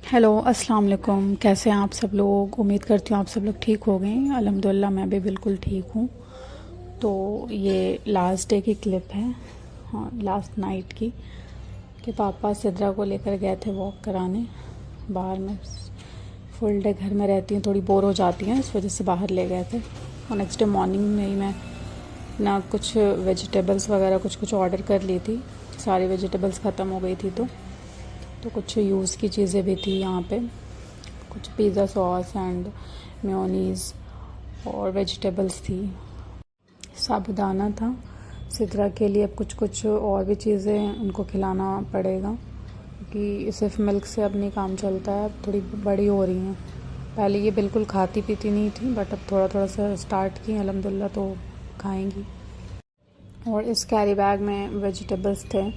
Hello अस्सलाम वालेकुम। कैसे हैं आप सब लोग? उम्मीद करती हूँ आप सब लोग ठीक हो गए। अल्हम्दुलिल्लाह मैं भी बिल्कुल ठीक हूँ। तो ये लास्ट डे की क्लिप है, हाँ लास्ट नाइट की, कि पापा सिद्रा को लेकर गए थे वॉक कराने बाहर में। फुल डे घर में रहती हैं, थोड़ी बोर हो जाती हैं, इस वजह से बाहर ले गए थे। और नेक्स्ट डे मॉर्निंग में ही मैं ना कुछ वेजिटेबल्स वगैरह कुछ कुछ ऑर्डर कर ली थी। सारी वेजिटेबल्स ख़त्म हो गई थी तो कुछ यूज़ की चीज़ें भी थी यहाँ पे, कुछ पिज़्ज़ा सॉस एंड मेयोनीज़ और वेजिटेबल्स थी। साबुदाना था सिद्रा के लिए। अब कुछ कुछ और भी चीज़ें उनको खिलाना पड़ेगा क्योंकि सिर्फ मिल्क से अब नहीं काम चलता है। अब थोड़ी बड़ी हो रही हैं। पहले ये बिल्कुल खाती पीती नहीं थी, बट अब थोड़ा थोड़ा सा स्टार्ट की अल्हम्दुलिल्लाह, तो खाएंगी। और इस कैरी बैग में वेजिटेबल्स थे,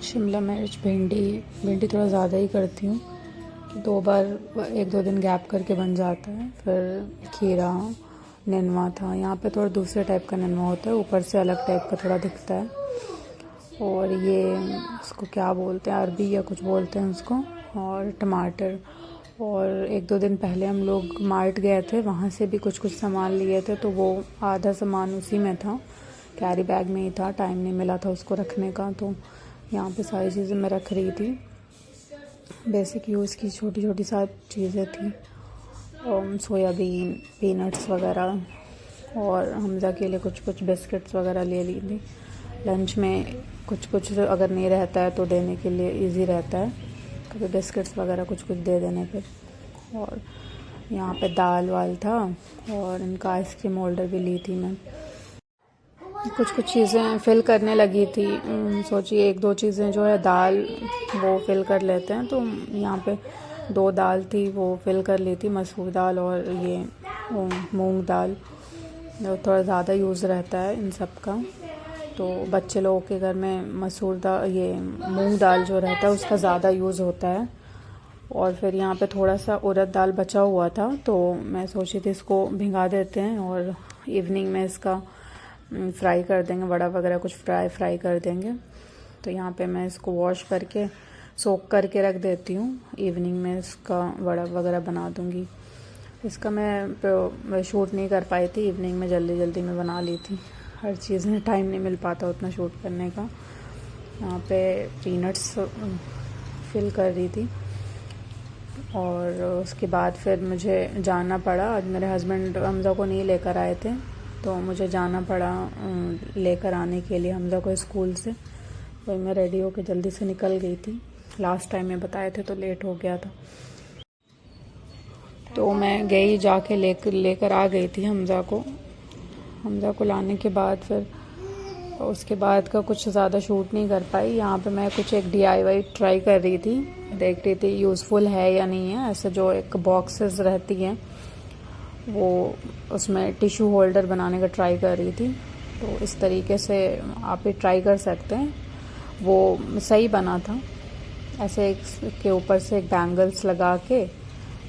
शिमला मिर्च, भिंडी थोड़ा ज़्यादा ही करती हूँ, 2 बार 1-2 दिन गैप करके बन जाता है। फिर खीरा, नेनुआ था। यहाँ पे थोड़ा दूसरे टाइप का नेनुआ होता है, ऊपर से अलग टाइप का थोड़ा दिखता है। और ये उसको क्या बोलते हैं, अरबी या कुछ बोलते हैं उसको। और टमाटर। और 1-2 दिन पहले हम लोग मार्ट गए थे, वहाँ से भी कुछ कुछ सामान लिए थे, तो वो आधा सामान उसी में था, कैरी बैग में ही था। टाइम नहीं मिला था उसको रखने का, तो यहाँ पे सारी चीज़ें मैं रख रही थी। बेसिक यूज़ की छोटी छोटी सा चीज़ें थी, सोयाबीन, पीनट्स वगैरह। और हमज़ा के लिए कुछ कुछ बिस्किट्स वगैरह ले ली थी। लंच में कुछ कुछ अगर नहीं रहता है तो देने के लिए इजी रहता है, कभी बिस्किट्स वगैरह कुछ कुछ दे देने पे। और यहाँ पे दाल वाल था, और इनका आइसक्रीम होल्डर भी ली थी मैं। कुछ कुछ चीज़ें फिल करने लगी थी। सोचिए 1-2 चीज़ें जो है दाल वो फिल कर लेते हैं, तो यहाँ पे 2 दाल थी वो फिल कर ली थी, मसूर दाल और ये मूंग दाल। थोड़ा ज़्यादा यूज़ रहता है इन सब का, तो बच्चे लोगों के घर में मसूर दाल, ये मूंग दाल जो रहता है उसका ज़्यादा यूज़ होता है। और फिर यहाँ पे थोड़ा सा उड़द दाल बचा हुआ था, तो मैं सोची थी इसको भिंगा देते हैं और इवनिंग में इसका फ्राई कर देंगे, वड़ा वगैरह कुछ फ्राई कर देंगे। तो यहाँ पे मैं इसको वॉश करके सोक करके रख देती हूँ, इवनिंग में इसका वड़ा वगैरह बना दूँगी। इसका मैं शूट नहीं कर पाई थी, इवनिंग में जल्दी जल्दी में बना ली थी। हर चीज़ में टाइम नहीं मिल पाता उतना शूट करने का। यहाँ पे पीनट्स फिल कर रही थी। और उसके बाद फिर मुझे जाना पड़ा। आज मेरे हस्बैंड हमज़ा को नहीं लेकर आए थे, तो मुझे जाना पड़ा लेकर आने के लिए हमज़ा को स्कूल से। वही मैं रेडी होकर जल्दी से निकल गई थी। लास्ट टाइम में बताए थे तो लेट हो गया था, तो मैं गई जाके लेकर आ गई थी हमज़ा को लाने के बाद फिर उसके बाद का कुछ ज़्यादा शूट नहीं कर पाई। यहाँ पे मैं कुछ एक DIY ट्राई कर रही थी, देख रही थी यूज़फुल है या नहीं है। ऐसे जो एक बॉक्सेस रहती हैं वो, उसमें टिश्यू होल्डर बनाने का ट्राई कर रही थी। तो इस तरीके से आप भी ट्राई कर सकते हैं, वो सही बना था। ऐसे एक के ऊपर से एक बैंगल्स लगा के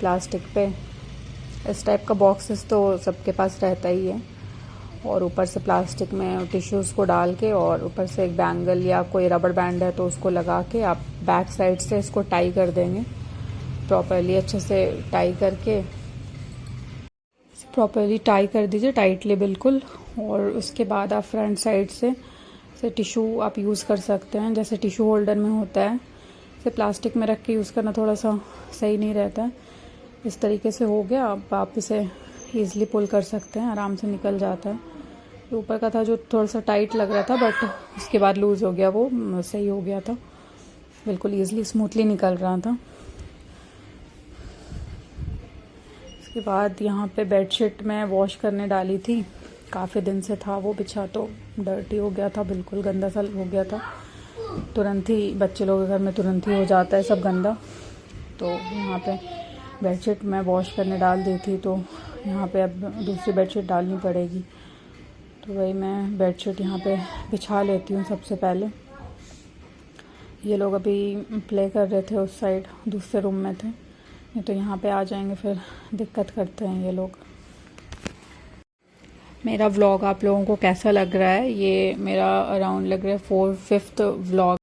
प्लास्टिक पे, इस टाइप का बॉक्सेस तो सबके पास रहता ही है। और ऊपर से प्लास्टिक में टिश्यूज़ को डाल के, और ऊपर से एक बैंगल या कोई रबड़ बैंड है तो उसको लगा के आप बैक साइड से इसको टाई कर देंगे प्रॉपरली। अच्छे से टाई करके प्रॉपरली टाई कर दीजिए, टाइटली बिल्कुल। और उसके बाद आप फ्रंट साइड से टिशू आप यूज़ कर सकते हैं, जैसे टिशू होल्डर में होता है। इसे प्लास्टिक में रख के यूज़ करना थोड़ा सा सही नहीं रहता है। इस तरीके से हो गया। अब आप इसे ईज़िली पुल कर सकते हैं, आराम से निकल जाता है। ऊपर का था जो थोड़ा सा टाइट लग रहा था, बट उसके बाद लूज़ हो गया, वो सही हो गया था, बिल्कुल ईज़िली स्मूथली निकल रहा था। उसके बाद यहाँ पे बेडशीट मैं वॉश करने डाली थी, काफ़ी दिन से था वो बिछा, तो डर्टी हो गया था, बिल्कुल गंदा सा हो गया था। तुरंत ही बच्चे लोगों के घर में तुरंत ही हो जाता है सब गंदा। तो यहाँ पे बेडशीट मैं वॉश करने डाल दी थी, तो यहाँ पे अब दूसरी बेडशीट डालनी पड़ेगी। तो वही मैं बेडशीट यहाँ पे बिछा लेती हूँ सबसे पहले। ये लोग अभी प्ले कर रहे थे, उस साइड दूसरे रूम में थे, नहीं तो यहाँ पे आ जाएंगे, फिर दिक्कत करते हैं ये लोग। मेरा व्लॉग आप लोगों को कैसा लग रहा है? ये मेरा अराउंड लग रहा है 4-5th व्लॉग।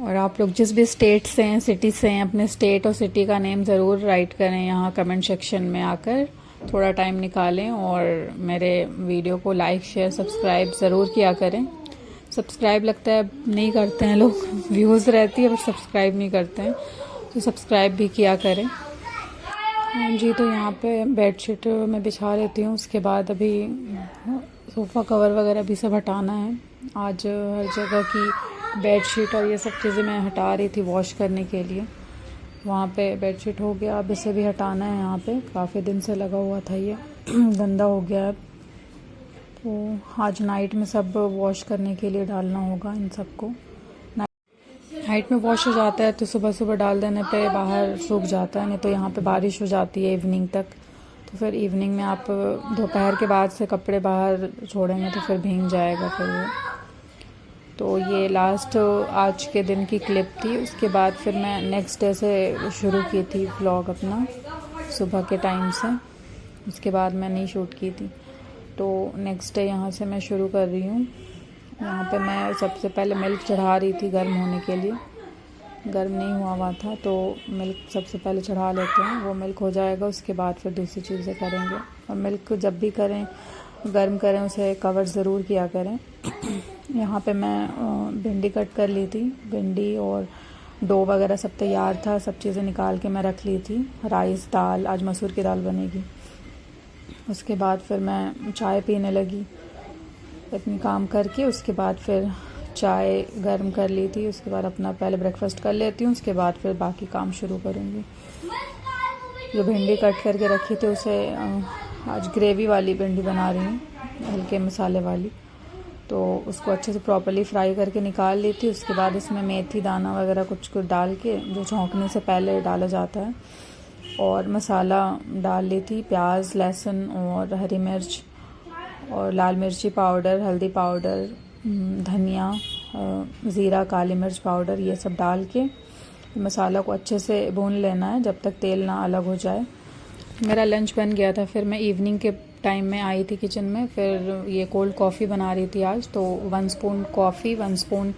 और आप लोग जिस भी स्टेट से हैं, सिटी से हैं, अपने स्टेट और सिटी का नेम ज़रूर राइट करें यहाँ कमेंट सेक्शन में आकर। थोड़ा टाइम निकालें और मेरे वीडियो को लाइक शेयर सब्सक्राइब ज़रूर किया करें। सब्सक्राइब लगता है नहीं करते हैं लोग, व्यूज़ रहती है पर सब्सक्राइब नहीं करते हैं, तो सब्सक्राइब भी किया करें। हाँ जी, तो यहाँ पे बेडशीट मैं बिछा लेती हूँ। उसके बाद अभी सोफ़ा कवर वगैरह भी सब हटाना है। आज हर जगह की बेडशीट और ये सब चीज़ें मैं हटा रही थी वॉश करने के लिए। वहाँ पे बेडशीट हो गया, अब इसे भी हटाना है। यहाँ पे काफ़ी दिन से लगा हुआ था, ये गंदा हो गया है। तो आज नाइट में सब वॉश करने के लिए डालना होगा इन सबको। नाइट में वॉश हो जाता है तो सुबह सुबह डाल देने पे बाहर सूख जाता है, नहीं तो यहाँ पे बारिश हो जाती है इवनिंग तक। तो फिर इवनिंग में आप दोपहर के बाद से कपड़े बाहर छोड़ेंगे तो फिर भीग जाएगा फिर वो। तो ये लास्ट आज के दिन की क्लिप थी। उसके बाद फिर मैं नेक्स्ट डे से शुरू की थी व्लॉग अपना, सुबह के टाइम से। उसके बाद मैं नहीं शूट की थी, तो नेक्स्ट डे यहाँ से मैं शुरू कर रही हूँ। यहाँ पे मैं सबसे पहले मिल्क चढ़ा रही थी गर्म होने के लिए। गर्म नहीं हुआ था तो मिल्क सबसे पहले चढ़ा लेते हैं, वो मिल्क हो जाएगा, उसके बाद फिर दूसरी चीज़ें करेंगे। और मिल्क जब भी करें, गर्म करें, उसे कवर ज़रूर किया करें। यहाँ पे मैं भिंडी कट कर ली थी, भिंडी और डो वगैरह सब तैयार था, सब चीज़ें निकाल के मैं रख ली थी। राइस, दाल, आज मसूर की दाल बनेगी। उसके बाद फिर मैं चाय पीने लगी अपनी काम करके। उसके बाद फिर चाय गर्म कर ली थी। उसके बाद अपना पहले ब्रेकफास्ट कर लेती हूँ, उसके बाद फिर बाकी काम शुरू करूँगी। जो भिंडी कट करके रखी थी उसे आज ग्रेवी वाली भिंडी बना रही हूँ, हल्के मसाले वाली। तो उसको अच्छे से प्रॉपर्ली फ्राई करके निकाल ली थी। उसके बाद इसमें मेथी दाना वगैरह कुछ कुछ डाल के, जो छौंकने से पहले डाला जाता है, और मसाला डाल ली थी, प्याज, लहसुन और हरी मिर्च और लाल मिर्ची पाउडर, हल्दी पाउडर, धनिया, ज़ीरा, काली मिर्च पाउडर, ये सब डाल के मसाला को अच्छे से भून लेना है जब तक तेल ना अलग हो जाए। मेरा लंच बन गया था। फिर मैं इवनिंग के टाइम में आई थी किचन में। फिर ये कोल्ड कॉफ़ी बना रही थी आज। तो 1 स्पून कॉफ़ी, 1 स्पून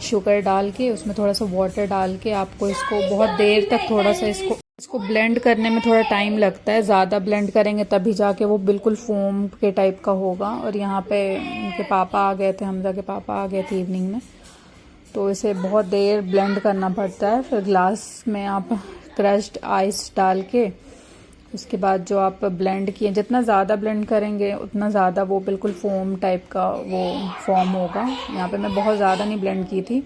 शुगर डाल के, उसमें थोड़ा सा वाटर डाल के आपको इसको बहुत देर तक थोड़ा सा इसको ब्लेंड करने में थोड़ा टाइम लगता है। ज़्यादा ब्लेंड करेंगे तभी जाके वो बिल्कुल फोम के टाइप का होगा। और यहाँ पे उनके पापा आ गए थे, हमजा के पापा आ गए थे इवनिंग में, तो इसे बहुत देर ब्लेंड करना पड़ता है। फिर ग्लास में आप क्रश्ड आइस डाल के, उसके बाद जो आप ब्लेंड किए, जितना ज़्यादा ब्लेंड करेंगे उतना ज़्यादा वो बिल्कुल फोम टाइप का वो फॉर्म होगा। यहाँ पे मैं बहुत ज़्यादा नहीं ब्लेंड की थी,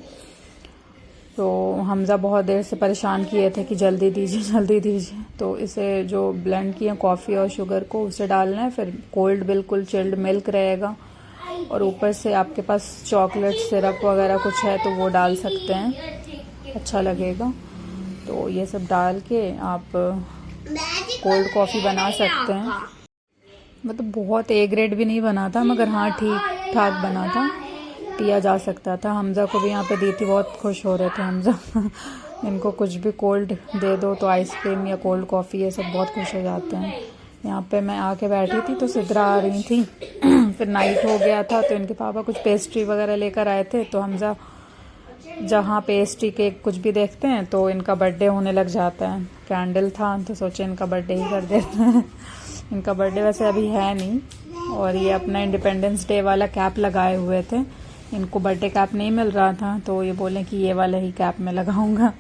तो हमजा बहुत देर से परेशान किए थे कि जल्दी दीजिए जल्दी दीजिए। तो इसे जो ब्लेंड किए कॉफ़ी और शुगर को, उसे डालना है। फिर कोल्ड बिल्कुल चिल्ड मिल्क रहेगा, और ऊपर से आपके पास चॉकलेट सिरप वगैरह कुछ है तो वो डाल सकते हैं, अच्छा लगेगा। तो ये सब डाल के आप कोल्ड कॉफ़ी बना सकते हैं। मतलब बहुत ए ग्रेड भी नहीं बना था, मगर हाँ ठीक ठाक बना था, पिया जा सकता था। हमजा को भी यहाँ पे दी थी, बहुत खुश हो रहे थे हमजा। इनको कुछ भी कोल्ड दे दो तो आइसक्रीम या कोल्ड कॉफ़ी ये सब बहुत खुश हो जाते हैं। यहाँ पे मैं आके बैठी थी तो सिद्रा आ रही थी। फिर नाइट हो गया था तो इनके पापा कुछ पेस्ट्री वगैरह लेकर आए थे। तो हमजा जहाँ पेस्ट्री केक कुछ भी देखते हैं तो इनका बर्थडे होने लग जाता है। कैंडल था तो सोचे इनका बर्थडे ही कर देते हैं। इनका बर्थडे वैसे अभी है नहीं, और ये अपना इंडिपेंडेंस डे वाला कैप लगाए हुए थे। इनको बर्थडे कैप नहीं मिल रहा था तो ये बोले कि ये वाला ही कैप मैं लगाऊंगा।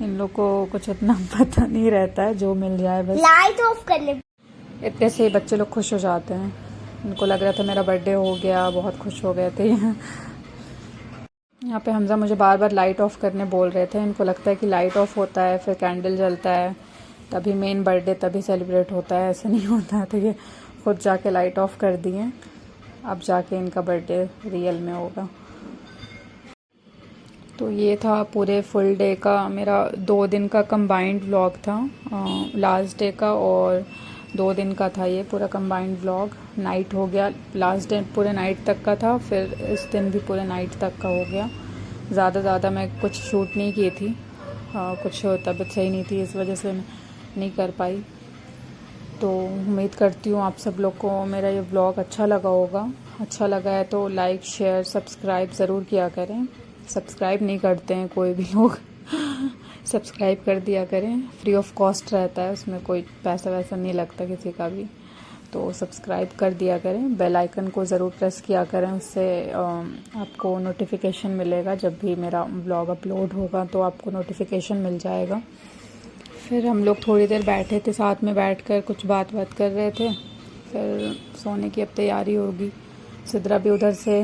इन लोग को कुछ इतना पता नहीं रहता है, जो मिल जाए बस। लाइट ऑफ करने इतने से ही बच्चे लोग खुश हो जाते हैं। इनको लग रहा था मेरा बर्थडे हो गया, बहुत खुश हो गए थे। यहाँ पे हमजा मुझे बार बार लाइट ऑफ करने बोल रहे थे। इनको लगता है कि लाइट ऑफ होता है फिर कैंडल जलता है तभी मेन बर्थडे तभी सेलिब्रेट होता है, ऐसा नहीं होता है। तो ये खुद जाके लाइट ऑफ कर दिए, अब जाके इनका बर्थडे रियल में होगा। तो ये था पूरे फुल डे का मेरा 2 दिन का कंबाइंड व्लॉग था। लास्ट डे का और 2 दिन का था ये पूरा कंबाइंड व्लॉग। नाइट हो गया, लास्ट डे पूरे नाइट तक का था, फिर इस दिन भी पूरे नाइट तक का हो गया। ज़्यादा मैं कुछ शूट नहीं की थी, कुछ तबीयत सही नहीं थी, इस वजह से नहीं कर पाई। तो उम्मीद करती हूँ आप सब लोग को मेरा ये व्लॉग अच्छा लगा होगा। अच्छा लगा है तो लाइक शेयर सब्सक्राइब ज़रूर किया करें। सब्सक्राइब नहीं करते हैं कोई भी लोग सब्सक्राइब कर दिया करें, फ्री ऑफ कॉस्ट रहता है, उसमें कोई पैसा वैसा नहीं लगता किसी का भी। तो सब्सक्राइब कर दिया करें, बेल आइकन को ज़रूर प्रेस किया करें, उससे आपको नोटिफिकेशन मिलेगा। जब भी मेरा ब्लॉग अपलोड होगा तो आपको नोटिफिकेशन मिल जाएगा। फिर हम लोग थोड़ी देर बैठे थे, साथ में बैठकर कुछ बात कर रहे थे। फिर सोने की अब तैयारी होगी। सिद्रा भी उधर से